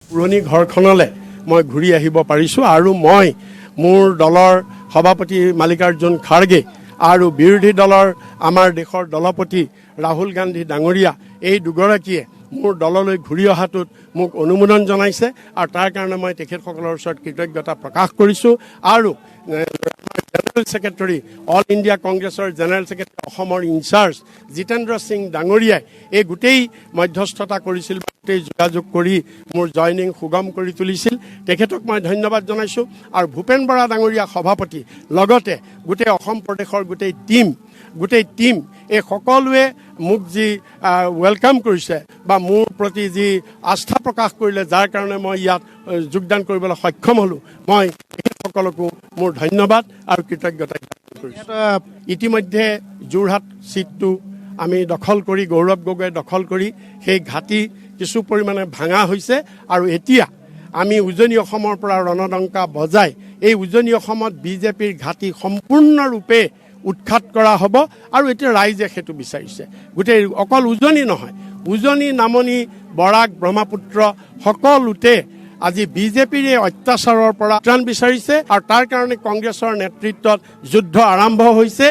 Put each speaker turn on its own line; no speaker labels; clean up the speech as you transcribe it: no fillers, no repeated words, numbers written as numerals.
পুৰণি ঘৰখনলৈ মই ঘূৰি আহিব পাৰিছোঁ আৰু মই মোৰ দলৰ সভাপতি মাল্লিকাৰ্জুন খাৰ্গে আৰু বিৰোধী দলৰ আমাৰ দেশৰ দলপতি ৰাহুল গান্ধী ডাঙৰীয়া এই দুগৰাকীয়ে মোৰ দললৈ ঘূৰি অহাটোত মোক অনুমোদন জনাইছে আৰু তাৰ কাৰণে মই তেখেতসকলৰ ওচৰত কৃতজ্ঞতা প্ৰকাশ কৰিছোঁ আৰু জেনেৰেল ছেক্ৰেটাৰী অল ইণ্ডিয়া কংগ্ৰেছৰ জেনেৰেল ছেক্ৰেটাৰী অসমৰ ইনচাৰ্জ জিতেন্দ্ৰ সিং ডাঙৰীয়াই এই গোটেই মধ্যস্থতা কৰিছিল গোটেই যোগাযোগ কৰি মোৰ জইনিং সুগম কৰি তুলিছিল তেখেতক মই ধন্যবাদ জনাইছোঁ আৰু ভূপেন বৰা ডাঙৰীয়া সভাপতি লগতে গোটেই অসম প্ৰদেশৰ গোটেই টিম এই সকলোৱে মোক যি ৱেলকাম কৰিছে বা মোৰ প্ৰতি যি আস্থা প্ৰকাশ কৰিলে যাৰ কাৰণে মই ইয়াত যোগদান কৰিবলৈ সক্ষম হ'লোঁ মই সকলকো মোৰ ধন্যবাদ আৰু কৃতজ্ঞতা জ্ঞাপন কৰিছোঁ। ইতিমধ্যে যোৰহাট ছিটটো আমি দখল কৰি গৌৰৱ গগৈয়ে দখল কৰি সেই ঘাটি কিছু পৰিমাণে ভাঙা হৈছে আৰু এতিয়া আমি উজনি অসমৰ পৰা ৰণডংকা বজাই এই উজনি অসমত বিজেপিৰ ঘাটি সম্পূৰ্ণৰূপে উৎখাত কৰা হ'ব আৰু এতিয়া ৰাইজে সেইটো বিচাৰিছে গোটেই অকল উজনি নহয় উজনি নামনি বৰাক ব্ৰহ্মপুত্ৰ সকলোতে আজি বিজেপিৰ এই অত্যাচাৰৰ পৰা ত্ৰাণ বিচাৰিছে আৰু তাৰ কাৰণে কংগ্ৰেছৰ নেতৃত্বত যুদ্ধ আৰম্ভ হৈছে।